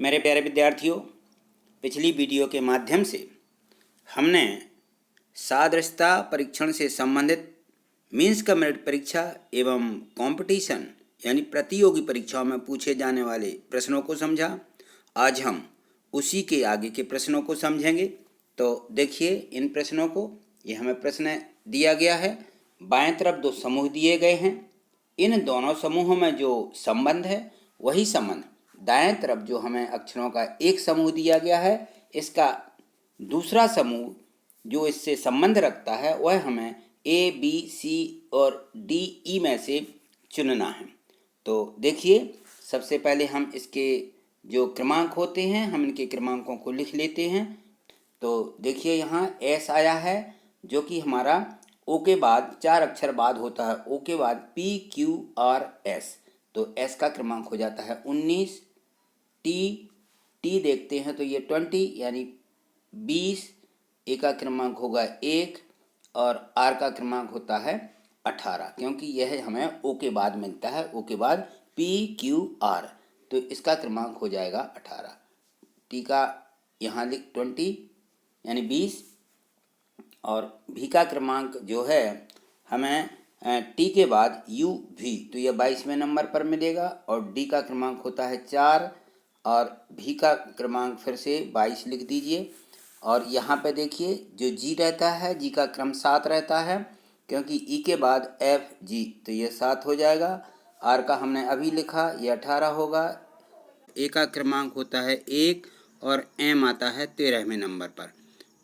मेरे प्यारे विद्यार्थियों, पिछली वीडियो के माध्यम से हमने सादृश्यता परीक्षण से संबंधित मीन्स का मेरिट परीक्षा एवं कंपटीशन यानी प्रतियोगी परीक्षाओं में पूछे जाने वाले प्रश्नों को समझा। आज हम उसी के आगे के प्रश्नों को समझेंगे। तो देखिए इन प्रश्नों को। ये हमें प्रश्न दिया गया है। बाएं तरफ दो समूह दिए गए हैं। इन दोनों समूहों में जो संबंध है वही संबंध दाएं तरफ जो हमें अक्षरों का एक समूह दिया गया है, इसका दूसरा समूह जो इससे संबंध रखता है वह हमें ए, बी, सी और डी, ई में से चुनना है। तो देखिए सबसे पहले हम इसके जो क्रमांक होते हैं हम इनके क्रमांकों को लिख लेते हैं। तो देखिए यहाँ एस आया है जो कि हमारा ओ के बाद 4 अक्षर बाद होता है। ओ के बाद पी, क्यू, आर, एस। तो एस का क्रमांक हो जाता है 19। टी देखते हैं तो ये 20 यानी 20। ए का क्रमांक होगा 1 और आर का क्रमांक होता है 18, क्योंकि यह हमें ओ के बाद मिलता है। ओ के बाद पी, क्यू, आर, तो इसका क्रमांक हो जाएगा 18। टी का यहाँ लिख 20 यानी 20 और भी का क्रमांक जो है हमें टी के बाद यू भी, तो यह 22वें नंबर पर मिलेगा। और डी का क्रमांक होता है 4 और भी का क्रमांक फिर से 22 लिख दीजिए। और यहाँ पे देखिए जो जी रहता है, जी का क्रम 7 रहता है, क्योंकि ई के बाद एफ जी, तो ये 7 हो जाएगा। आर का हमने अभी लिखा, ये 18 होगा। ए का क्रमांक होता है 1 और एम आता है 13वें नंबर पर।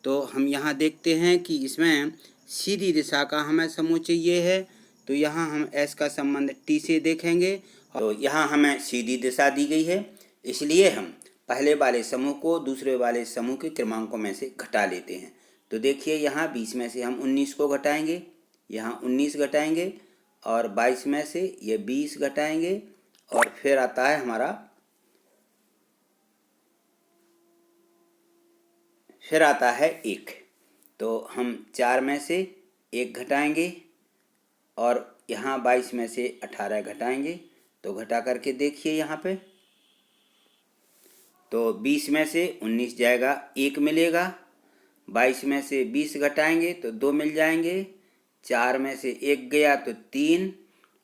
तो हम यहाँ देखते हैं कि इसमें सीधी दिशा का हमें समूह चाहिए है। तो यहाँ हम एस का संबंध टी से देखेंगे। तो यहाँ हमें सीधी दिशा दी गई है, इसलिए हम पहले वाले समूह को दूसरे वाले समूह के क्रमांकों में से घटा लेते हैं। तो देखिए यहाँ 20 में से हम 19 को घटाएंगे, यहाँ 19 घटाएंगे और 22 में से ये 20 घटाएंगे और फिर आता है हमारा फिर आता है 1। तो हम 4 में से 1 घटाएंगे और यहाँ 22 में से 18 घटाएंगे। तो घटा करके देखिए यहाँ पे, तो 20 में से 19 जाएगा, 1 मिलेगा। 22 में से 20 घटाएंगे तो 2 मिल जाएंगे। 4 में से 1 गया तो 3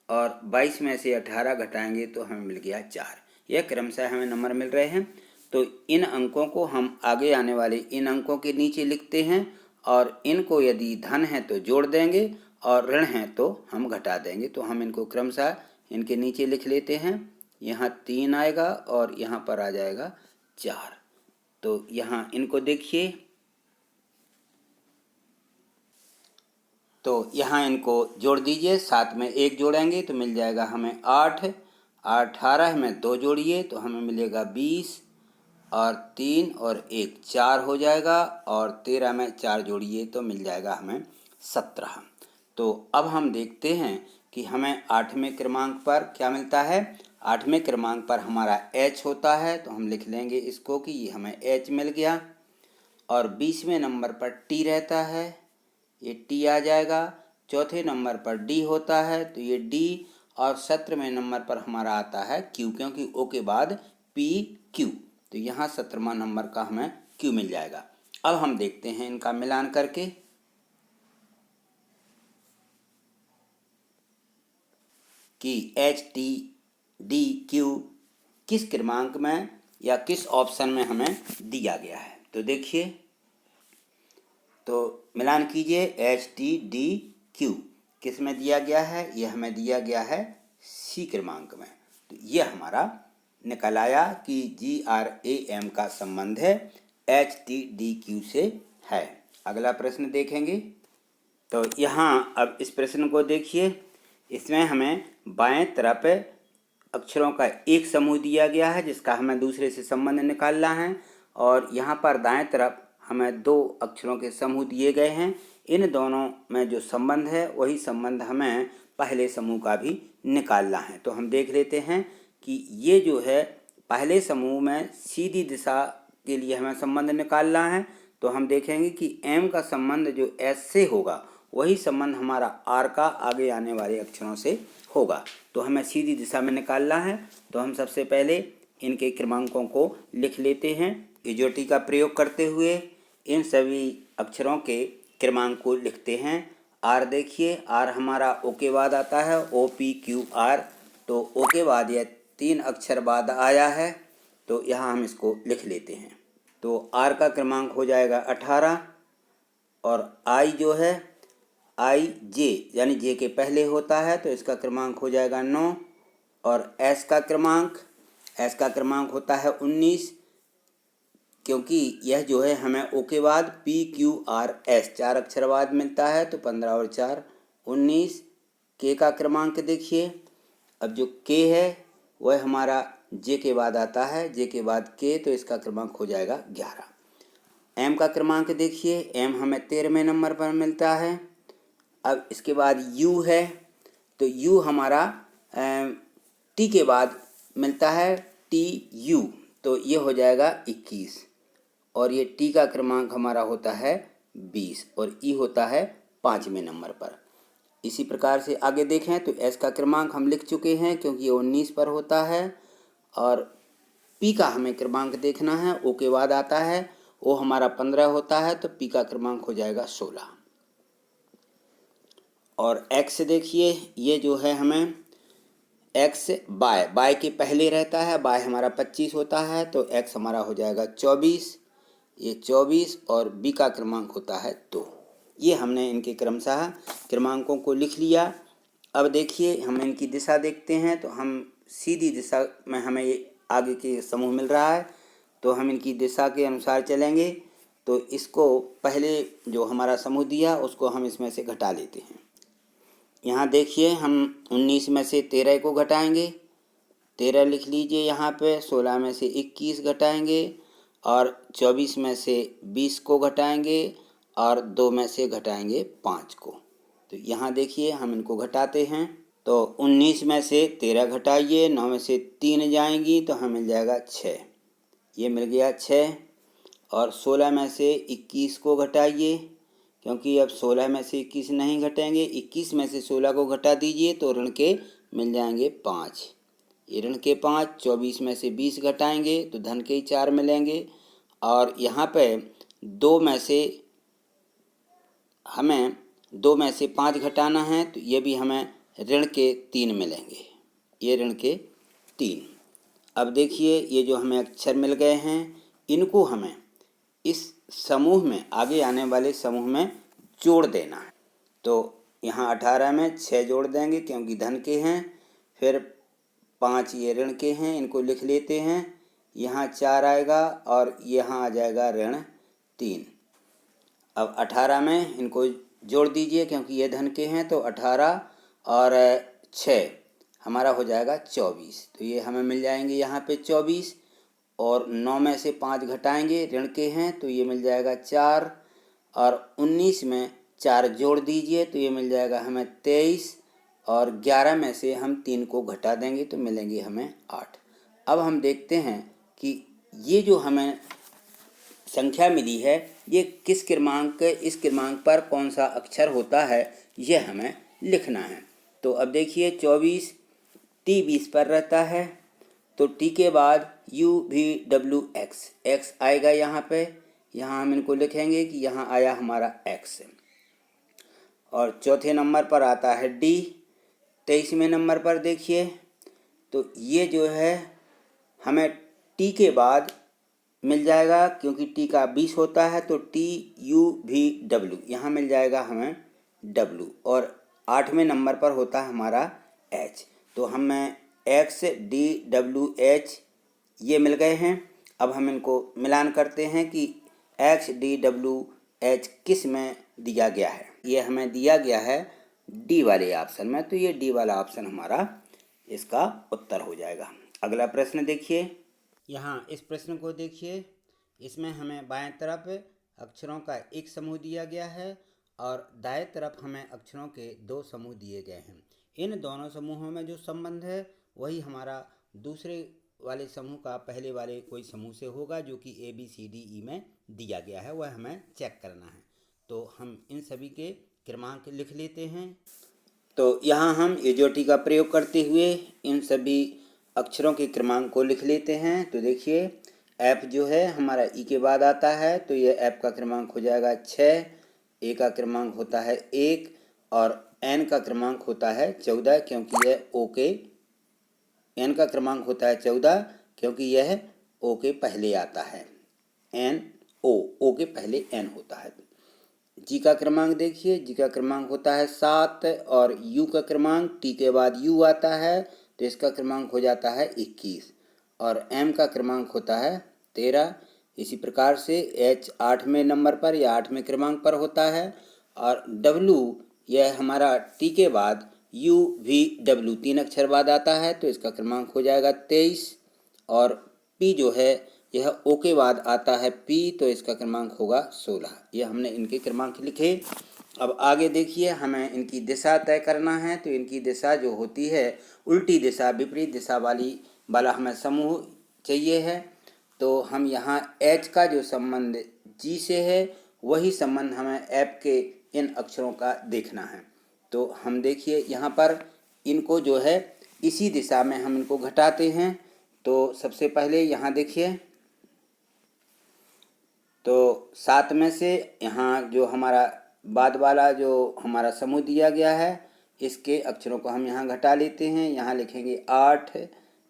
और 22 में से 18 घटाएंगे तो हमें मिल गया 4। यह क्रमशः हमें नंबर मिल रहे हैं। तो इन अंकों को हम आगे आने वाले इन अंकों के नीचे लिखते हैं और इनको यदि धन है तो जोड़ देंगे और ऋण है तो हम घटा देंगे। तो हम इनको क्रमशः इनके नीचे लिख लेते हैं। यहाँ 3 आएगा और यहाँ पर आ जाएगा 4। तो यहाँ इनको देखिए, तो यहाँ इनको जोड़ दीजिए। 7 में 1 जोड़ेंगे तो मिल जाएगा हमें 8। 18 में 2 जोड़िए तो हमें मिलेगा 20 और 3 और 1 4 हो जाएगा और 13 में 4 जोड़िए तो मिल जाएगा हमें 17। तो अब हम देखते हैं कि हमें 8वें क्रमांक पर क्या मिलता है। 8वें क्रमांक पर हमारा H होता है, तो हम लिख लेंगे इसको कि ये हमें H मिल गया। और 20वें नंबर पर T रहता है, ये T आ जाएगा। चौथे नंबर पर D होता है तो ये D। और 17वें नंबर पर हमारा आता है Q, क्योंकि O के बाद P Q, तो यहाँ 17वां नंबर का हमें Q मिल जाएगा। अब हम देखते हैं इनका मिलान करके कि H, T, D, Q किस क्रमांक में या किस ऑप्शन में हमें दिया गया है। तो देखिए, तो मिलान कीजिए। H, T, D, Q किस में दिया गया है। यह हमें दिया गया है C क्रमांक में। तो यह हमारा निकल आया कि GRAM का संबंध है H, T, D, Q से है। अगला प्रश्न देखेंगे। तो यहाँ अब इस प्रश्न को देखिए। इसमें हमें बाएं तरफ अक्षरों का एक समूह दिया गया है जिसका हमें दूसरे से संबंध निकालना है, और यहाँ पर दाएं तरफ हमें 2 अक्षरों के समूह दिए गए हैं। इन दोनों में जो संबंध है वही संबंध हमें पहले समूह का भी निकालना है। तो हम देख लेते हैं कि ये जो है पहले समूह में सीधी दिशा के लिए हमें संबंध निकालना है। तो हम देखेंगे कि एम का संबंध जो एस से होगा वही संबंध हमारा आर का आगे आने वाले अक्षरों से होगा। तो हमें सीधी दिशा में निकालना है। तो हम सबसे पहले इनके क्रमांकों को लिख लेते हैं। इजोटी का प्रयोग करते हुए इन सभी अक्षरों के क्रमांक को लिखते हैं। आर देखिए, आर हमारा ओ के बाद आता है, OPQR। तो ओ के बाद यह 3 अक्षर बाद आया है, तो यहाँ हम इसको लिख लेते हैं। तो आर का क्रमांक हो जाएगा 18, और आई जो है IJ यानी जे के पहले होता है, तो इसका क्रमांक हो जाएगा 9। और एस का क्रमांक होता है 19, क्योंकि यह जो है हमें ओ के बाद PQRS 4 अक्षर बाद मिलता है, तो 15 और 4 19। के का क्रमांक देखिए, अब जो के है वह हमारा जे के बाद आता है, जे के बाद के, तो इसका क्रमांक हो जाएगा 11। एम का क्रमांक देखिए, एम हमें 13वें नंबर पर मिलता है। अब इसके बाद यू है, तो यू हमारा टी के बाद मिलता है, TU, तो ये हो जाएगा 21। और ये टी का क्रमांक हमारा होता है 20, और ई होता है 5वें नंबर पर। इसी प्रकार से आगे देखें तो एस का क्रमांक हम लिख चुके हैं, क्योंकि ये 19 पर होता है। और पी का हमें क्रमांक देखना है, ओ के बाद आता है, ओ हमारा 15 होता है, तो पी का क्रमांक हो जाएगा 16। और एक्स देखिए, ये जो है हमें एक्स बाय के पहले रहता है, बाय हमारा 25 होता है, तो एक्स हमारा हो जाएगा 24, ये 24, और बी का क्रमांक होता है 2। ये हमने इनके क्रमशः क्रमांकों को लिख लिया। अब देखिए हम इनकी दिशा देखते हैं, तो हम सीधी दिशा में हमें ये आगे के समूह मिल रहा है, तो हम इनकी दिशा के अनुसार चलेंगे। तो इसको पहले जो हमारा समूह दिया उसको हम इसमें से घटा लेते हैं। यहाँ देखिए हम 19 में से 13 को घटाएंगे, 13 लिख लीजिए यहाँ पे। 16 में से 21 घटाएंगे, और 24 में से 20 को घटाएंगे, और 2 में से घटाएंगे 5 को। तो यहाँ देखिए हम इनको घटाते हैं, तो 19 में से 13 घटाइए, 9 में से 3 जाएंगी, तो हमें मिल जाएगा 6, ये मिल गया 6। और 16 में से 21 को घटाइए, क्योंकि अब 16 में से 21 नहीं घटेंगे, 21 में से 16 को घटा दीजिए, तो ऋण के मिल जाएंगे 5, ये ऋण के 5। 24 में से 20 घटाएंगे, तो धन के ही 4 मिलेंगे। और यहाँ पे 2 में से हमें 5 घटाना है, तो ये भी हमें ऋण के 3 मिलेंगे, ये ऋण के 3। अब देखिए ये जो हमें अक्षर मिल गए हैं, इनको हमें इस समूह में, आगे आने वाले समूह में जोड़ देना है। तो यहाँ 18 में 6 जोड़ देंगे, क्योंकि धन के हैं। फिर 5 ये ऋण के हैं, इनको लिख लेते हैं। यहाँ 4 आएगा, और यहाँ आ जाएगा ऋण 3। अब 18 में इनको जोड़ दीजिए, क्योंकि ये धन के हैं, तो 18 और 6 हमारा हो जाएगा 24। तो ये हमें मिल जाएंगे यहाँ पे 24। और 9 में से 5 घटाएंगे, ऋण के हैं, तो ये मिल जाएगा 4। और 19 में 4 जोड़ दीजिए, तो ये मिल जाएगा हमें 23। और 11 में से हम 3 को घटा देंगे, तो मिलेंगे हमें 8। अब हम देखते हैं कि ये जो हमें संख्या मिली है, ये किस क्रमांक, इस क्रमांक पर कौन सा अक्षर होता है, यह हमें लिखना है। तो अब देखिए 24 T 20 पर रहता है, तो T के बाद UVWX, X आएगा यहाँ पे। यहाँ हम इनको लिखेंगे कि यहाँ आया हमारा X। और चौथे नंबर पर आता है D। 23वें नंबर पर देखिए, तो ये जो है हमें T के बाद मिल जाएगा, क्योंकि T का 20 होता है, तो TUVW यहाँ मिल जाएगा हमें W। और 8वें नंबर पर होता है हमारा H, तो हमें XDWH ये मिल गए हैं। अब हम इनको मिलान करते हैं कि XDWH किस में दिया गया है। ये हमें दिया गया है D वाले ऑप्शन में, तो ये D वाला ऑप्शन हमारा इसका उत्तर हो जाएगा। अगला प्रश्न देखिए, यहाँ इस प्रश्न को देखिए, इसमें हमें बाएं तरफ अक्षरों का एक समूह दिया गया है, और दाएं तरफ हमें अक्षरों के 2 समूह दिए गए हैं। इन दोनों समूहों में जो संबंध है वही हमारा दूसरे वाले समूह का पहले वाले कोई समूह से होगा, जो कि ABCDE में दिया गया है, वह हमें चेक करना है। तो हम इन सभी के क्रमांक लिख लेते हैं। तो यहाँ हम इजोटी का प्रयोग करते हुए इन सभी अक्षरों के क्रमांक को लिख लेते हैं। तो देखिए एफ जो है हमारा ई के बाद आता है, तो ये एफ का क्रमांक हो जाएगा 6, ए का क्रमांक होता है 1 और एन का क्रमांक होता है 14, क्योंकि यह ओ के एन का क्रमांक होता है 14 क्योंकि यह ओ के पहले आता है। एन ओ के पहले एन होता है। जी का क्रमांक देखिए, जी का क्रमांक होता है 7 और यू का क्रमांक टी के बाद यू आता है, तो इसका क्रमांक हो जाता है 21 और एम का क्रमांक होता है 13। इसी प्रकार से एच 8वें नंबर पर या 8वें क्रमांक पर होता है और डब्लू यह हमारा टी के बाद यू वी डब्लू 3 अक्षर बाद आता है, तो इसका क्रमांक हो जाएगा 23 और पी जो है यह ओ के बाद आता है पी, तो इसका क्रमांक होगा 16। ये हमने इनके क्रमांक लिखे। अब आगे देखिए हमें इनकी दिशा तय करना है, तो इनकी दिशा जो होती है उल्टी दिशा विपरीत दिशा वाला हमें समूह चाहिए है। तो हम यहाँ एच का जो संबंध जी से है वही संबंध हमें एफ के इन अक्षरों का देखना है। तो हम देखिए यहाँ पर इनको जो है इसी दिशा में हम इनको घटाते हैं। तो सबसे पहले यहाँ देखिए, तो 7 में से यहाँ जो हमारा बाद वाला जो हमारा समूह दिया गया है इसके अक्षरों को हम यहाँ घटा लेते हैं। यहाँ लिखेंगे 8,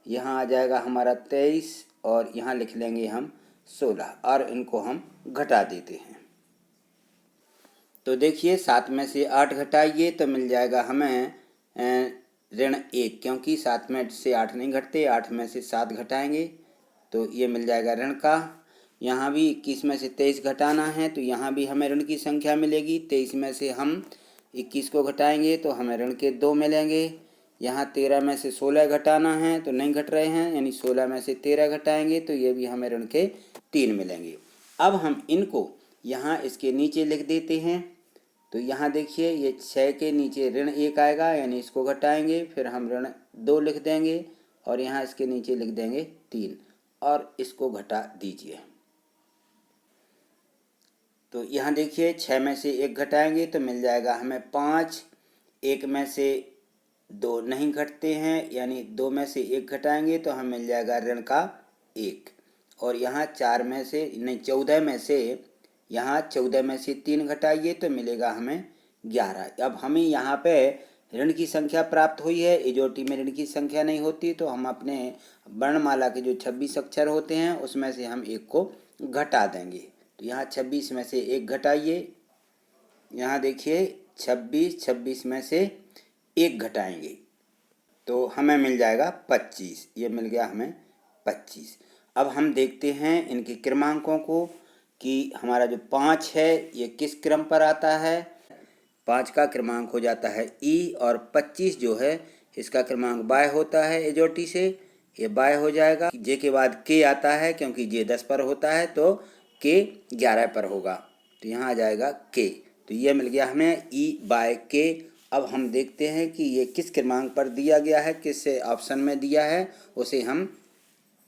यहाँ आ जाएगा हमारा 23 और यहाँ लिख लेंगे हम 16 और इनको हम घटा देते हैं। तो देखिए 7 में से 8 घटाइए तो मिल जाएगा हमें -1, क्योंकि 7 में से 8 नहीं घटते, 8 में से 7 घटाएंगे तो ये मिल जाएगा ऋण का। यहाँ भी 21 में से 23 घटाना है तो यहाँ भी हमें ऋण की संख्या मिलेगी। 23 में से हम 21 को घटाएंगे तो हमें ऋण के 2 मिलेंगे। यहाँ 13 में से 16 घटाना है तो नहीं घट रहे हैं, यानी 16 में से 13 घटाएंगे तो ये भी हमें ऋण के 3 मिलेंगे। अब हम इनको यहाँ इसके नीचे लिख देते हैं। तो यहाँ देखिए ये 6 के नीचे ऋण 1 आएगा, यानी इसको घटाएंगे, फिर हम ऋण 2 लिख देंगे और यहाँ इसके नीचे लिख देंगे 3 और इसको घटा दीजिए। तो यहाँ देखिए 6 में से 1 घटाएंगे तो मिल जाएगा हमें 5, 1 में से 2 नहीं घटते हैं, यानी 2 में से 1 घटाएंगे तो हमें मिल जाएगा ऋण का 1 और यहाँ 14 में से 3 घटाइए तो मिलेगा हमें 11। अब हमें यहाँ पे ऋण की संख्या प्राप्त हुई है। इजोटी में ऋण की संख्या नहीं होती तो हम अपने वर्णमाला के जो 26 अक्षर होते हैं उसमें से हम 1 को घटा देंगे। तो यहाँ 26 में से 1 घटाइए, यहाँ देखिए 26 में से 1 घटाएंगे तो हमें मिल जाएगा 25। ये मिल गया हमें 25। अब हम देखते हैं इनके क्रमांकों को कि हमारा जो 5 है ये किस क्रम पर आता है। 5 का क्रमांक हो जाता है ई और 25 जो है इसका क्रमांक बाय होता है एजोटी से, ये बाय हो जाएगा। जे के बाद के आता है क्योंकि जे 10 पर होता है तो के 11 पर होगा, तो यहाँ आ जाएगा के। तो ये मिल गया हमें ई बाय के। अब हम देखते हैं कि ये किस क्रमांक पर दिया गया है, किस ऑप्शन में दिया है, उसे हम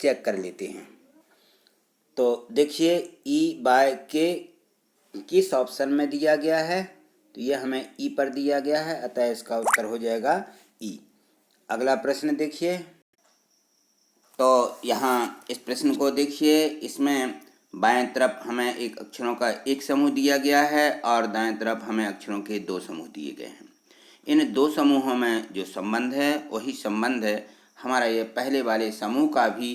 चेक कर लेते हैं। तो देखिए ई बाय के किस ऑप्शन में दिया गया है, तो ये हमें ई पर दिया गया है, अतः इसका उत्तर हो जाएगा ई। अगला प्रश्न देखिए, तो यहाँ इस प्रश्न को देखिए, इसमें बाएं तरफ हमें एक अक्षरों का एक समूह दिया गया है और दाएं तरफ हमें अक्षरों के 2 समूह दिए गए हैं। इन 2 समूहों में जो संबंध है वही संबंध है हमारा ये पहले वाले समूह का भी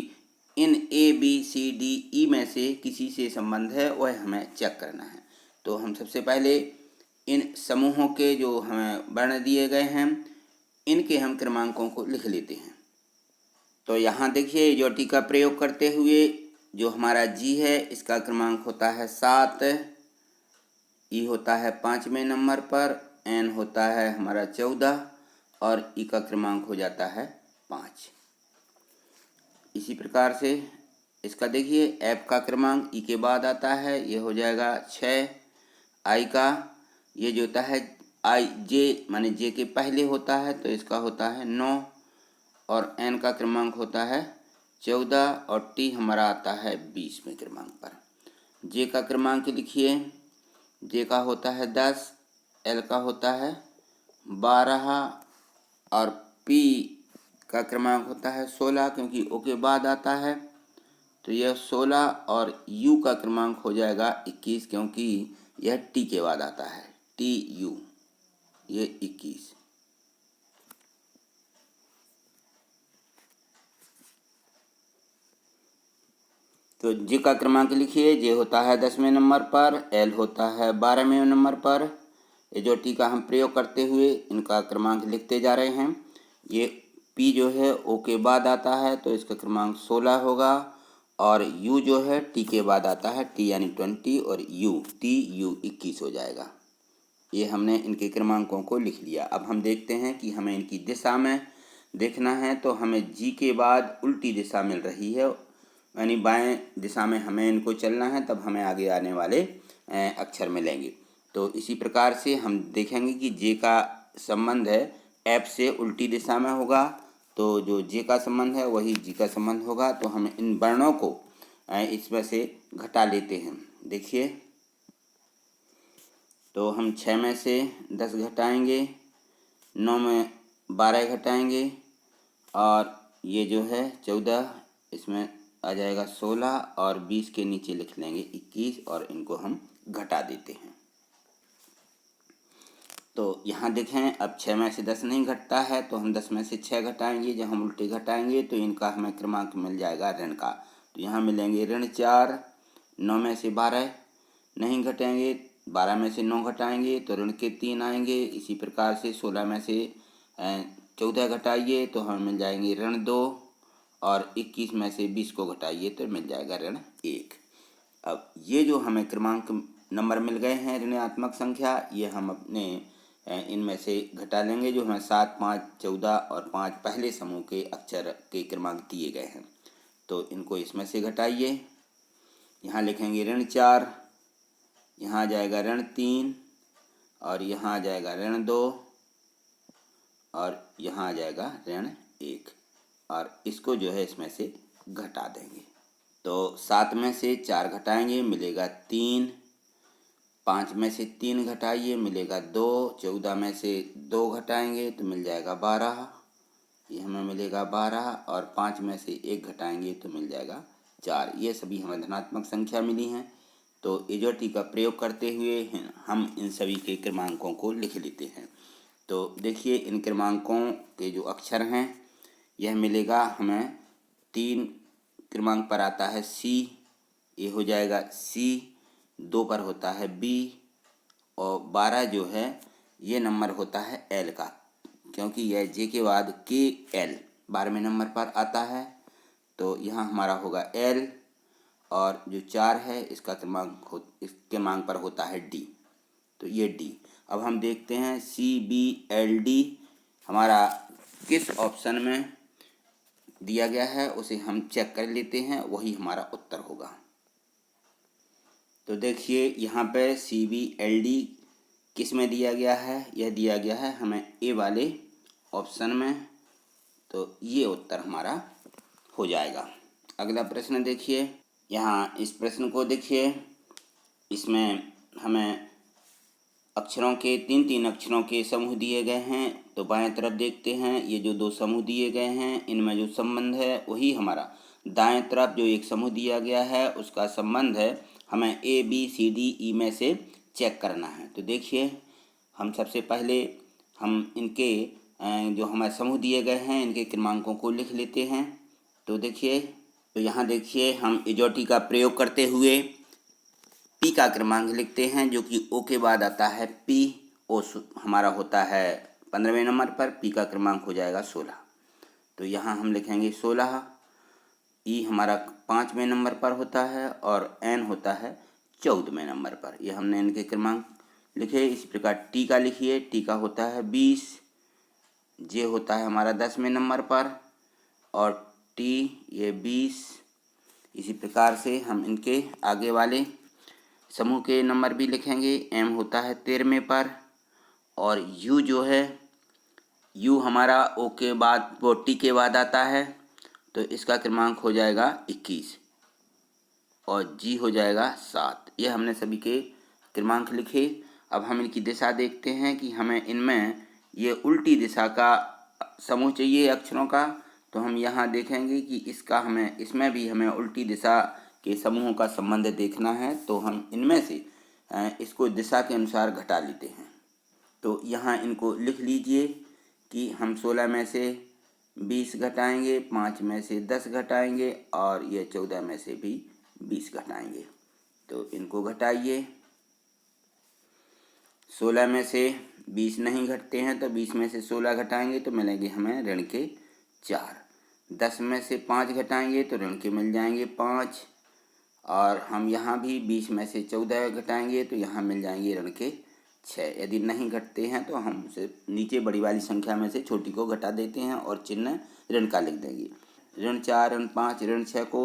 इन A B C D E में से किसी से संबंध है, वह हमें चेक करना है। तो हम सबसे पहले इन समूहों के जो हमें वर्ण दिए गए हैं इनके हम क्रमांकों को लिख लेते हैं। तो यहाँ देखिए इजोटी का प्रयोग करते हुए जो हमारा जी है इसका क्रमांक होता है 7, ई होता है 5वें नंबर पर, एन होता है हमारा 14 और ई का क्रमांक हो जाता है 5। इसी प्रकार से इसका देखिए एफ का क्रमांक ई के बाद आता है, ये हो जाएगा 6। आई का ये जो होता है आई जे माने जे के पहले होता है तो इसका होता है 9 और एन का क्रमांक होता है 14 और टी हमारा आता है 20वें क्रमांक पर। जे का क्रमांक लिखिए, जे का होता है 10, एल का होता है 12 और पी का क्रमांक होता है 16, क्योंकि ओ के बाद आता है, तो यह 16 और यू का क्रमांक हो जाएगा 21, क्योंकि यह टी के बाद आता है, टी यू, ये 21। तो जे का क्रमांक लिखिए, जे होता है 10वें नंबर पर, एल होता है 12वें नंबर पर। ये जो टी का हम प्रयोग करते हुए इनका क्रमांक लिखते जा रहे हैं। ये पी जो है ओ के बाद आता है, तो इसका क्रमांक 16 होगा, और यू जो है टी के बाद आता है, टी यानी 20, और यू टी यू 21 हो जाएगा। ये हमने इनके क्रमांकों को लिख लिया। अब हम देखते हैं कि हमें इनकी दिशा में देखना है, तो हमें जी के बाद उल्टी दिशा मिल रही है, यानी बाएं दिशा में हमें इनको चलना है, तब हमें आगे आने वाले अक्षर मिलेंगे। तो इसी प्रकार से हम देखेंगे कि जे का संबंध है एफ से उल्टी दिशा में होगा, तो जो जे का संबंध है वही जी का संबंध होगा। तो हम इन वर्णों को इसमें से घटा लेते हैं। देखिए, तो हम 6 में से 10 घटाएंगे, 9 में 12 घटाएंगे, और ये जो है 14, इसमें आ जाएगा 16, और 20 के नीचे लिख लेंगे 21, और इनको हम घटा देते हैं। तो यहाँ देखें, अब 6 में से 10 नहीं घटता है, तो हम 10 में से 6 घटाएंगे। जब हम उल्टे घटाएंगे तो इनका हमें क्रमांक मिल जाएगा ऋण का, तो यहाँ मिलेंगे ऋण 4। 9 में से 12 नहीं घटेंगे, 12 में से 9 घटाएंगे तो ऋण के 3 आएंगे। इसी प्रकार से 16 में से 14 घटाइए तो हमें मिल जाएंगे ऋण 2, और 21 में से 20 को घटाइए तो मिल जाएगा ऋण 1। अब ये जो हमें क्रमांक नंबर मिल गए हैं ऋणात्मक संख्या, ये हम अपने इनमें से घटा लेंगे, जो हमें 7, 5, 14 और 5 पहले समूह के अक्षर के क्रमांक दिए गए हैं। तो इनको इसमें से घटाइए। यहाँ लिखेंगे ऋण 4, यहाँ आ जाएगा ऋण 3, और यहाँ आ जाएगा ऋण 2, और यहाँ आ जाएगा ऋण 1, और इसको जो है इसमें से घटा देंगे। तो 7 में से 4 घटाएंगे, मिलेगा 3। 5 में से 3 घटाइए, मिलेगा 2। 14 में से 2 घटाएंगे तो मिल जाएगा 12, ये हमें मिलेगा 12, और 5 में से 1 घटाएंगे तो मिल जाएगा 4। ये सभी हमें धनात्मक संख्या मिली हैं। तो इजोटी का प्रयोग करते हुए हम इन सभी के क्रमांकों को लिख लेते हैं। तो देखिए, इन क्रमांकों के जो अक्षर हैं, यह मिलेगा हमें 3 क्रमांक पर आता है सी, ये हो जाएगा सी। 2 पर होता है बी, और 12 जो है ये नंबर होता है एल का, क्योंकि यह जे के बाद के एल 12वें नंबर पर आता है, तो यहाँ हमारा होगा एल, और जो 4 है इसका इसके क्रमांक पर होता है डी, तो ये डी। अब हम देखते हैं सी बी एल डी हमारा किस ऑप्शन में दिया गया है, उसे हम चेक कर लेते हैं, वही हमारा उत्तर होगा। तो देखिए, यहाँ पे सी बी एल डी किस में दिया गया है, यह दिया गया है हमें ए वाले ऑप्शन में, तो ये उत्तर हमारा हो जाएगा। अगला प्रश्न देखिए, यहाँ इस प्रश्न को देखिए, इसमें हमें अक्षरों के 3-3 अक्षरों के समूह दिए गए हैं। तो बाएं तरफ देखते हैं, ये जो 2 समूह दिए गए हैं, इनमें जो संबंध है वही हमारा दाएं तरफ जो एक समूह दिया गया है उसका संबंध है। हमें A B C D E में से चेक करना है। तो देखिए, हम सबसे पहले हम इनके जो हमें समूह दिए गए हैं इनके क्रमांकों को लिख लेते हैं। तो देखिए, तो यहाँ देखिए, हम इजोटी का प्रयोग करते हुए पी का क्रमांक लिखते हैं, जो कि ओ के बाद आता है पी। ओ हमारा होता है 15वें नंबर पर, पी का क्रमांक हो जाएगा 16। तो यहाँ हम लिखेंगे 16। ई हमारा 5वें नंबर पर होता है, और एन होता है 14वें नंबर पर। यह हमने इनके क्रमांक लिखे। इसी प्रकार टी का लिखिए, टी का होता है 20। जे होता है हमारा 10वें नंबर पर, और टी ये 20। इसी प्रकार से हम इनके आगे वाले समूह के नंबर भी लिखेंगे। एम होता है 13वें पर, और यू जो है, यू हमारा ओ के बाद वो टी के बाद आता है, तो इसका क्रमांक हो जाएगा 21, और जी हो जाएगा 7। ये हमने सभी के क्रमांक लिखे। अब हम इनकी दिशा देखते हैं कि हमें इनमें ये उल्टी दिशा का समूह चाहिए अक्षरों का, तो हम यहाँ देखेंगे कि इसमें भी हमें उल्टी दिशा के समूहों का संबंध देखना है। तो हम इनमें से इसको दिशा के अनुसार घटा लेते हैं। तो यहाँ इनको लिख लीजिए कि हम 16 में से 20 घटाएंगे, 5 में से 10 घटाएंगे और ये 14 में से भी 20 घटाएंगे। तो इनको घटाइए। 16 में से 20 नहीं घटते हैं तो 20 में से 16 घटाएंगे तो मिलेंगे हमें ऋण के 4। 10 में से 5 घटाएंगे तो ऋण के मिल जाएंगे 5। और हम यहाँ भी 20 में से 14 घटाएंगे तो यहाँ मिल जाएंगे ऋण के 6। यदि नहीं घटते हैं तो हम उसे नीचे बड़ी वाली संख्या में से छोटी को घटा देते हैं और चिन्ह ऋण का लिख देंगे। ऋण 4, ऋण 5, ऋण 6 को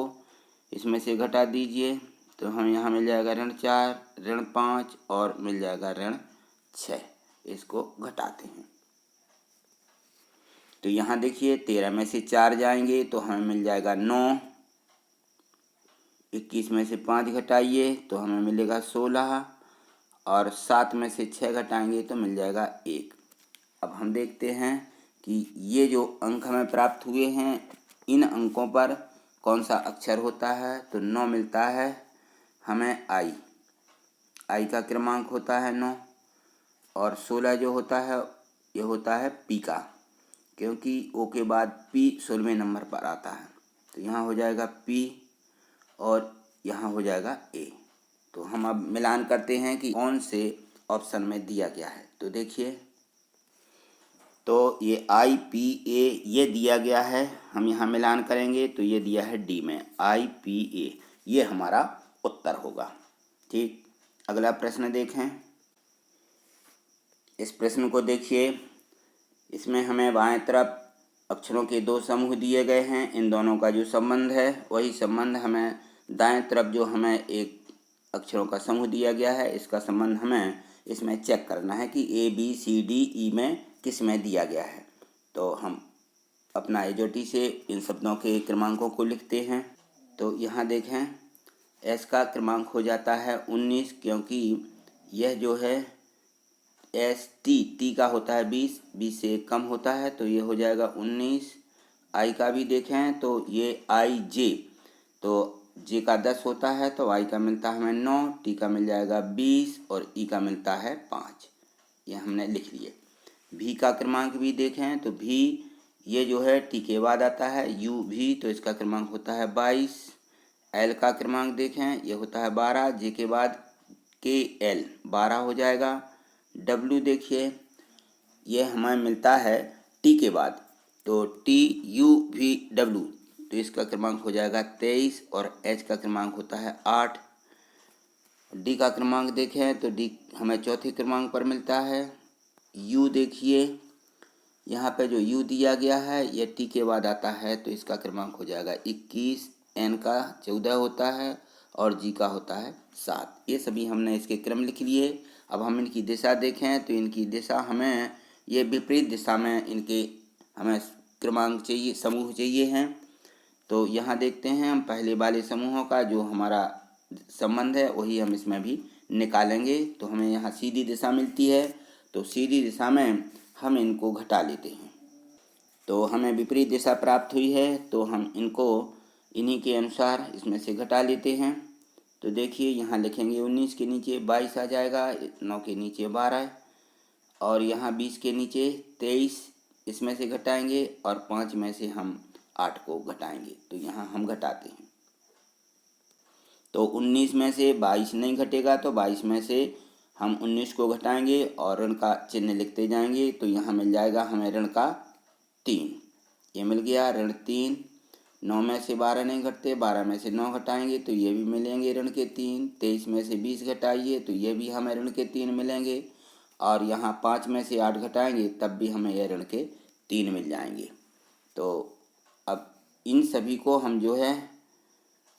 इसमें से घटा दीजिए तो हमें यहाँ मिल जाएगा ऋण 4, ऋण 5 और मिल जाएगा ऋण 6। इसको घटाते हैं तो यहाँ देखिए 13 में से 4 जाएंगे तो हमें मिल जाएगा 9। 21 में से 5 घटाइए तो हमें मिलेगा 16 और 7 में से 6 घटाएंगे तो मिल जाएगा 1। अब हम देखते हैं कि ये जो अंक हमें प्राप्त हुए हैं इन अंकों पर कौन सा अक्षर होता है। तो 9 मिलता है हमें आई का क्रमांक होता है 9। और 16 जो होता है ये होता है पी का, क्योंकि ओ के बाद पी 16वें नंबर पर आता है। तो यहाँ हो जाएगा पी और यहाँ हो जाएगा ए। तो हम अब मिलान करते हैं कि कौन से ऑप्शन में दिया गया है। तो देखिए, तो ये IPA ये दिया गया है। हम यहाँ मिलान करेंगे तो ये दिया है डी में IPA, ये हमारा उत्तर होगा। ठीक, अगला प्रश्न देखें। इस प्रश्न को देखिए, इसमें हमें बाएं तरफ अक्षरों के 2 समूह दिए गए हैं। इन दोनों का जो संबंध है वही संबंध हमें दाएं तरफ जो हमें एक अक्षरों का समूह दिया गया है इसका संबंध हमें इसमें चेक करना है कि ABCDE में किस में दिया गया है। तो हम अपना एजोटी से इन शब्दों के क्रमांकों को लिखते हैं। तो यहाँ देखें, S का क्रमांक हो जाता है 19, क्योंकि यह जो है टी का होता है 20 से कम होता है तो ये हो जाएगा 19। आई का भी देखें तो ये IJ, तो जे का 10 होता है तो आई का मिलता है हमें 9, टी का मिल जाएगा 20 और ई का मिलता है 5। ये हमने लिख लिए। भी का क्रमांक भी देखें तो भी ये जो है टी के बाद आता है यू भी, तो इसका क्रमांक होता है 22। एल का क्रमांक देखें ये होता है 12, जे के बाद KL 12 हो जाएगा। डब्ल्यू देखिए ये हमें मिलता है टी के बाद, तो TUVW, तो इसका क्रमांक हो जाएगा 23 और एच का क्रमांक होता है 8। डी का क्रमांक देखें तो डी हमें चौथे क्रमांक पर मिलता है। यू देखिए यहाँ पे जो यू दिया गया है ये टी के बाद आता है तो इसका क्रमांक हो जाएगा 21। एन का 14 होता है और जी का होता है 7। ये सभी हमने इसके क्रम लिख लिए। अब हम इनकी दिशा देखें तो इनकी दिशा हमें ये विपरीत दिशा में इनके हमें क्रमांक चाहिए, समूह चाहिए हैं। तो यहाँ देखते हैं हम पहले वाले समूहों का जो हमारा संबंध है वही हम इसमें भी निकालेंगे। तो हमें यहाँ सीधी दिशा मिलती है तो सीधी दिशा में हम इनको घटा लेते हैं। तो हमें विपरीत दिशा प्राप्त हुई है तो हम इनको इन्हीं के अनुसार इसमें से घटा लेते हैं। तो देखिए यहाँ लिखेंगे 19 के नीचे 22 आ जाएगा, 9 के नीचे 12 और यहाँ 20 के नीचे 23 इसमें से घटाएंगे और 5 में से हम 8 को घटाएंगे। तो यहाँ हम घटाते हैं तो 19 में से 22 नहीं घटेगा तो 22 में से हम 19 को घटाएंगे और ऋण का चिन्ह लिखते जाएंगे। तो यहाँ मिल जाएगा हमें ऋण का 3, ये मिल गया ऋण 3। 9 में से 12 नहीं घटते, 12 में से 9 घटाएंगे तो ये भी मिलेंगे ऋण के 3। 23 में से 20 घटाइए तो ये भी हमें ऋण के 3 मिलेंगे और यहाँ 5 में से 8 घटाएंगे तब भी हमें ये ऋण के 3 मिल जाएंगे। तो अब इन सभी को हम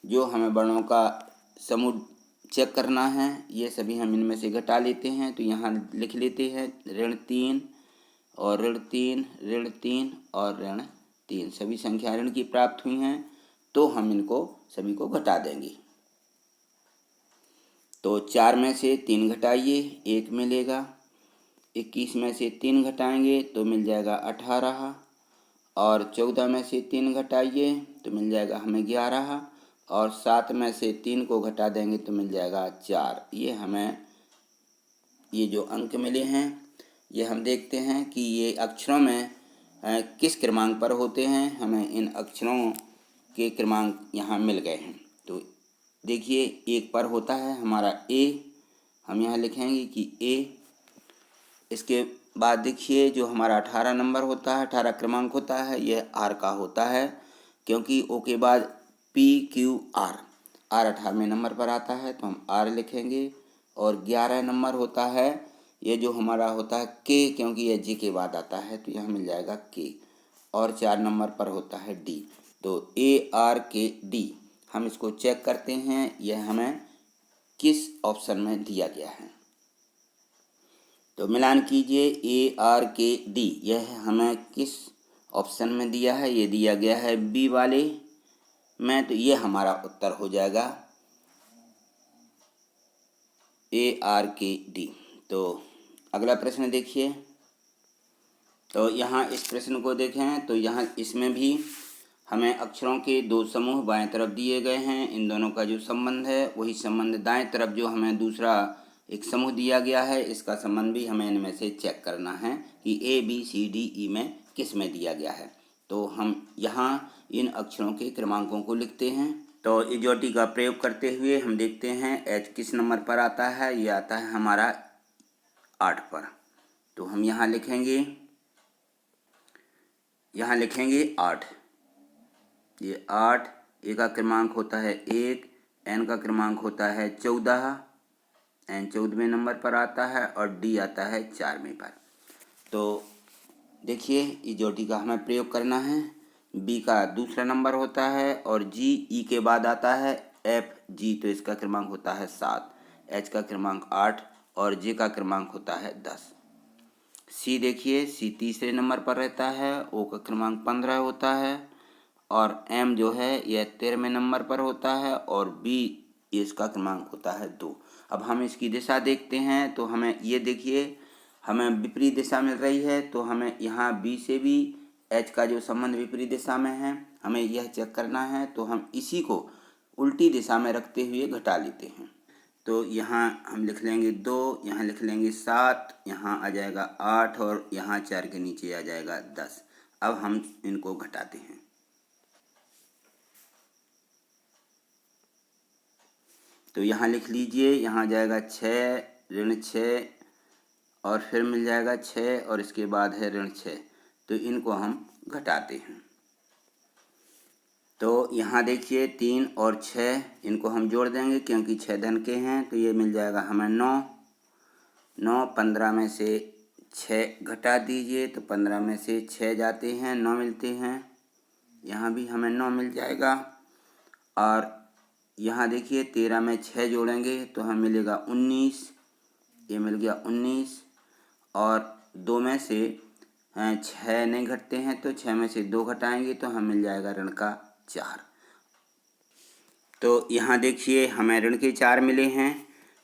जो हमें वर्णों का समूह चेक करना है ये सभी हम इनमें से घटा लेते हैं। तो यहाँ लिख लेते हैं ऋण 3 और ऋण 3, ऋण 3 और ऋण 3 सभी संख्या ऋण की प्राप्त हुई हैं तो हम इनको सभी को घटा देंगे। तो 4 में से 3 घटाइए 1 मिलेगा। 21 में से 3 घटाएंगे तो मिल जाएगा 18 और 14 में से 3 घटाइए तो मिल जाएगा हमें 11, और 7 में से 3 को घटा देंगे तो मिल जाएगा 4। ये हमें ये जो अंक मिले हैं ये हम देखते हैं कि ये अक्षरों में किस क्रमांक पर होते हैं। हमें इन अक्षरों के क्रमांक यहाँ मिल गए हैं। तो देखिए, एक पर होता है हमारा ए, हम यहाँ लिखेंगे कि ए। इसके बाद देखिए जो हमारा 18 नंबर होता है, 18 क्रमांक होता है, यह आर का होता है, क्योंकि ओ के बाद पी क्यू आर, आर 18वें नंबर पर आता है तो हम आर लिखेंगे। और 11 नंबर होता है, ये जो हमारा होता है के, क्योंकि यह जी के बाद आता है तो यह मिल जाएगा के। और 4 नंबर पर होता है डी, तो ए आर के डी। हम इसको चेक करते हैं यह हमें किस ऑप्शन में दिया गया है। तो मिलान कीजिए, ए आर के डी यह हमें किस ऑप्शन में दिया है। ये दिया गया है बी वाले में, तो ये हमारा उत्तर हो जाएगा ए आर के डी। तो अगला प्रश्न देखिए। तो यहाँ इस प्रश्न को देखें तो यहाँ इसमें भी हमें अक्षरों के 2 समूह बाएं तरफ दिए गए हैं। इन दोनों का जो संबंध है वही संबंध दाएं तरफ जो हमें दूसरा एक समूह दिया गया है, इसका संबंध भी हमें इनमें से चेक करना है कि A B C D E में किस में दिया गया है। तो हम यहाँ इन अक्षरों के क्रमांकों को लिखते हैं। तो इजोटी का प्रयोग करते हुए हम देखते हैं एच किस नंबर पर आता है। ये आता है हमारा 8 पर। तो हम यहाँ लिखेंगे 8। ये 8, ए का क्रमांक होता है 1, एन का क्रमांक होता है 14, एन 14वें नंबर पर आता है और डी आता है 4वें पर। तो देखिए इजोटी का हमें प्रयोग करना है। बी का दूसरा नंबर होता है और जी ई के बाद आता है एफ जी, तो इसका क्रमांक होता है 7, एच का क्रमांक 8 और जे का क्रमांक होता है 10। सी देखिए, सी तीसरे नंबर पर रहता है, ओ का क्रमांक 15 होता है और एम जो है यह 13वें नंबर पर होता है और बी इसका क्रमांक होता है 2। अब हम इसकी दिशा देखते हैं तो हमें ये देखिए हमें विपरीत दिशा मिल रही है, तो हमें यहाँ बी से भी एच का जो संबंध विपरीत दिशा में है हमें यह चेक करना है। तो हम इसी को उल्टी दिशा में रखते हुए घटा लेते हैं। तो यहाँ हम लिख लेंगे 2, यहाँ लिख लेंगे 7, यहाँ आ जाएगा 8 और यहाँ 4 के नीचे आ जाएगा 10। अब हम इनको घटाते हैं। तो यहाँ लिख लीजिए, यहाँ जाएगा 6 ऋण 6 और फिर मिल जाएगा 6 और इसके बाद है ऋण 6। तो इनको हम घटाते हैं। तो यहाँ देखिए 3 और 6 इनको हम जोड़ देंगे क्योंकि 6 धन के हैं, तो ये मिल जाएगा हमें 9। 15 में से 6 घटा दीजिए तो 15 में से 6 जाते हैं, 9 मिलते हैं। यहाँ भी हमें 9 मिल जाएगा। और यहाँ देखिए 13 में 6 जोड़ेंगे तो हमें मिलेगा 19, ये मिल गया 19। और 2 में से 6 नहीं घटते हैं तो 6 में से 2 घटाएंगे तो हमें मिल जाएगा ऋण का 4। तो यहाँ देखिए हमें ऋण के 4 मिले हैं।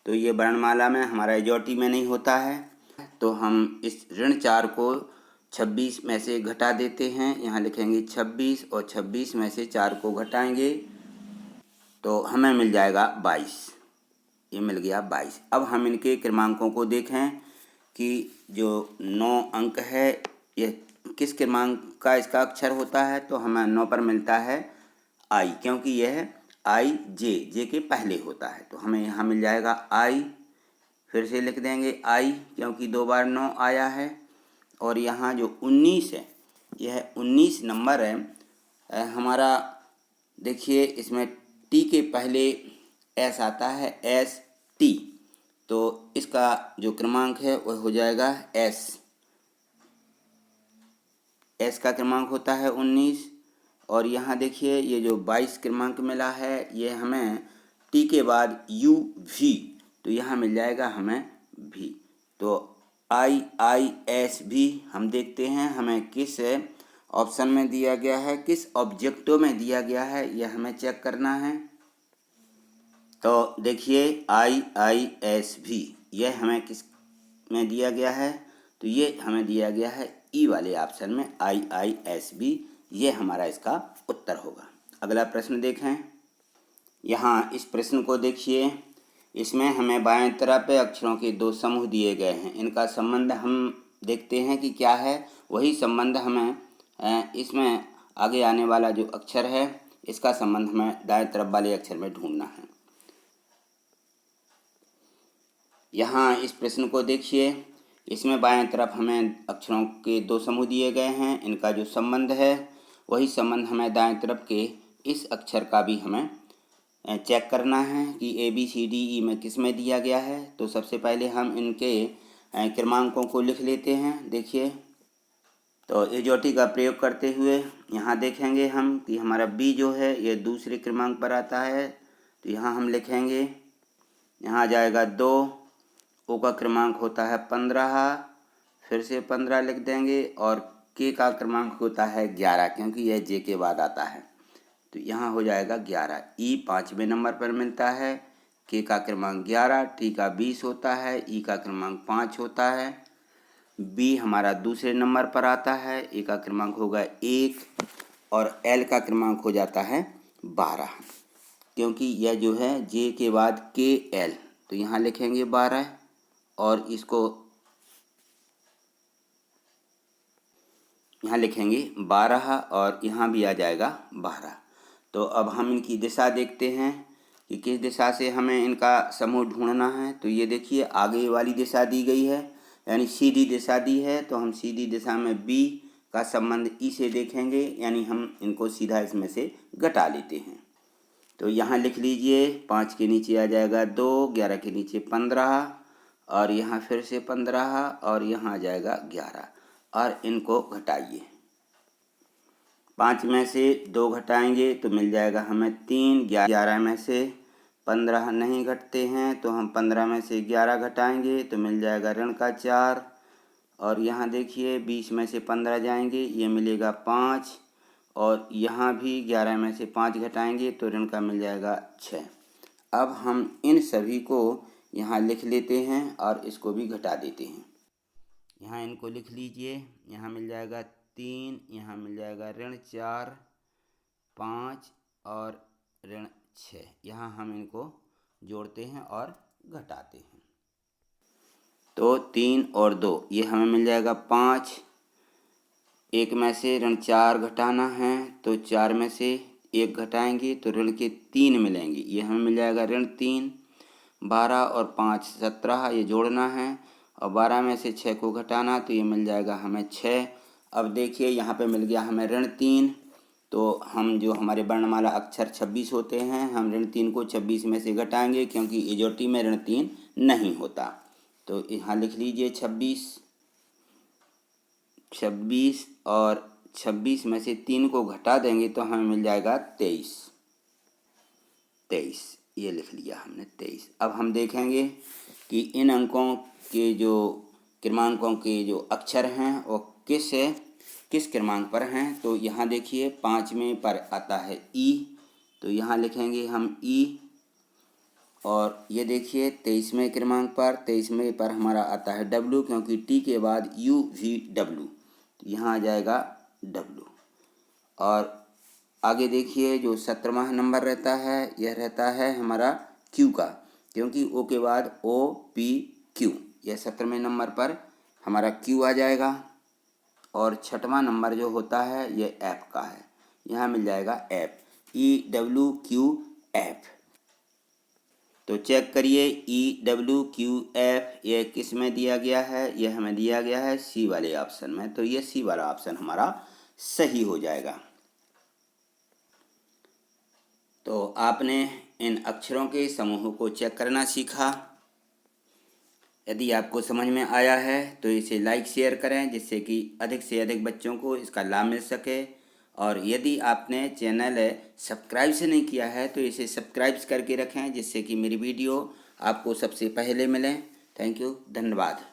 तो ये वर्णमाला में हमारा इजोटी में नहीं होता है, तो हम इस ऋण 4 को 26 में से घटा देते हैं। यहाँ लिखेंगे 26 और 26 में से 4 को घटाएंगे तो हमें मिल जाएगा 22। ये मिल गया 22। अब हम इनके क्रमांकों को देखें कि जो 9 अंक है ये किस क्रमांक का इसका अक्षर होता है। तो हमें 9 पर मिलता है आई, क्योंकि यह आई जे के पहले होता है। तो हमें यहाँ मिल जाएगा आई, फिर से लिख देंगे आई क्योंकि 2 बार 9 आया है। और यहाँ जो 19 है यह 19 नंबर है हमारा। देखिए इसमें टी के पहले एस आता है, एस टी, तो इसका जो क्रमांक है वह हो जाएगा एस। एस का क्रमांक होता है 19। और यहाँ देखिए ये जो 22 क्रमांक मिला है ये हमें टी के बाद यू वी, तो यहाँ मिल जाएगा हमें भी। तो आई एस भी हम देखते हैं हमें किस ऑप्शन में दिया गया है, किस ऑब्जेक्टों में दिया गया है, यह हमें चेक करना है। तो देखिए आई एस भी यह हमें किस में दिया गया है। तो ये हमें दिया गया है ई वाले ऑप्शन में IISB, ये हमारा इसका उत्तर होगा। अगला प्रश्न देखें। यहाँ इस प्रश्न को देखिए। इसमें हमें बाएं तरफ अक्षरों के दो समूह दिए गए हैं। इनका संबंध हम देखते हैं कि क्या है। वही संबंध हमें इसमें आगे आने वाला जो अक्षर है इसका संबंध हमें दाएं तरफ वाले अक्षर में ढूंढना है। यहाँ इस प्रश्न को देखिए। इसमें बाएं तरफ हमें अक्षरों के दो समूह दिए गए हैं। इनका जो संबंध है वही संबंध हमें दाएं तरफ के इस अक्षर का भी हमें चेक करना है कि ABCDE में किस में दिया गया है। तो सबसे पहले हम इनके क्रमांकों को लिख लेते हैं। देखिए, तो एजोटी का प्रयोग करते हुए यहाँ देखेंगे हम कि हमारा B जो है ये दूसरे क्रमांक पर आता है। तो यहाँ हम लिखेंगे, यहाँ जाएगा 2, O का क्रमांक होता है 15, फिर से 15 लिख देंगे, और K का क्रमांक होता है 11, क्योंकि यह J के बाद आता है। तो यहाँ हो जाएगा 11। E 5वें नंबर पर मिलता है, K का क्रमांक 11, T का 20 होता है, E का क्रमांक 5 होता है। B हमारा दूसरे नंबर पर आता है, A का क्रमांक होगा 1, और L का क्रमांक हो जाता है 12, क्योंकि यह जो है J के बाद KL। तो यहाँ लिखेंगे 12, और इसको यहाँ लिखेंगे 12, और यहाँ भी आ जाएगा 12। तो अब हम इनकी दिशा देखते हैं कि किस दिशा से हमें इनका समूह ढूंढना है। तो ये देखिए, आगे वाली दिशा दी गई है, यानी सीधी दिशा दी है। तो हम सीधी दिशा में B का संबंध E से देखेंगे, यानी हम इनको सीधा इसमें से घटा लेते हैं। तो यहाँ लिख लीजिए, 5 के नीचे आ जाएगा 2, 11 के नीचे 15, और यहाँ फिर से 15, और यहाँ आ जाएगा 11, और इनको घटाइए। 5 में से 2 घटाएंगे तो मिल जाएगा हमें 3। 11 में से 15 नहीं घटते हैं, तो हम 15 में से 11 घटाएंगे तो मिल जाएगा ऋण का 4। और यहाँ देखिए, 20 में से 15 जाएंगे, ये मिलेगा 5, और यहाँ भी 11 में से 5 घटाएंगे तो ऋण का मिल जाएगा 6। अब हम इन सभी को यहाँ लिख लेते हैं और इसको भी घटा देते हैं। यहाँ इनको लिख लीजिए। यहाँ मिल जाएगा 3, यहाँ मिल जाएगा ऋण 4, 5 और ऋण 6। यहाँ हम इनको जोड़ते हैं और घटाते हैं। तो 3 और 2 ये हमें मिल जाएगा 5। 1 में से ऋण 4 घटाना है, तो 4 में से 1 घटाएंगे तो ऋण के 3 मिलेंगे, ये हमें मिल जाएगा ऋण 3। 12 और 5 17, ये जोड़ना है, और 12 में से 6 को घटाना, तो ये मिल जाएगा हमें 6। अब देखिए, यहाँ पे मिल गया हमें ऋण 3। तो हम जो हमारे वर्णमाला अक्षर 26 होते हैं, हम ऋण 3 को 26 में से घटाएंगे, क्योंकि इजोटी में ऋण 3 नहीं होता। तो यहाँ लिख लीजिए 26 और 26 में से 3 को घटा देंगे तो हमें मिल जाएगा 23। ये लिख लिया हमने 23। अब हम देखेंगे कि इन अंकों के जो क्रमांकों के जो अक्षर हैं वो किस क्रमांक पर हैं। तो यहाँ देखिए, 5वें पर आता है ई, तो यहाँ लिखेंगे हम ई। और ये देखिए 23वें क्रमांक पर, 23वें पर हमारा आता है डब्लू, क्योंकि टी के बाद UVW, तो यहाँ आ जाएगा डब्लू। और आगे देखिए, जो 17वां नंबर रहता है यह रहता है हमारा क्यू का, क्योंकि ओ के बाद OPQ, यह 17वें नंबर पर हमारा क्यू आ जाएगा। और 6वां नंबर जो होता है यह एफ का है, यहाँ मिल जाएगा एफ, EWQF। तो चेक करिए, EWQF ये किस में दिया गया है, यह हमें दिया गया है सी वाले ऑप्शन में। तो ये सी वाला ऑप्शन हमारा सही हो जाएगा। तो आपने इन अक्षरों के समूहों को चेक करना सीखा। यदि आपको समझ में आया है तो इसे लाइक शेयर करें, जिससे कि अधिक से अधिक बच्चों को इसका लाभ मिल सके। और यदि आपने चैनल सब्सक्राइब से नहीं किया है तो इसे सब्सक्राइब करके रखें, जिससे कि मेरी वीडियो आपको सबसे पहले मिले। थैंक यू, धन्यवाद।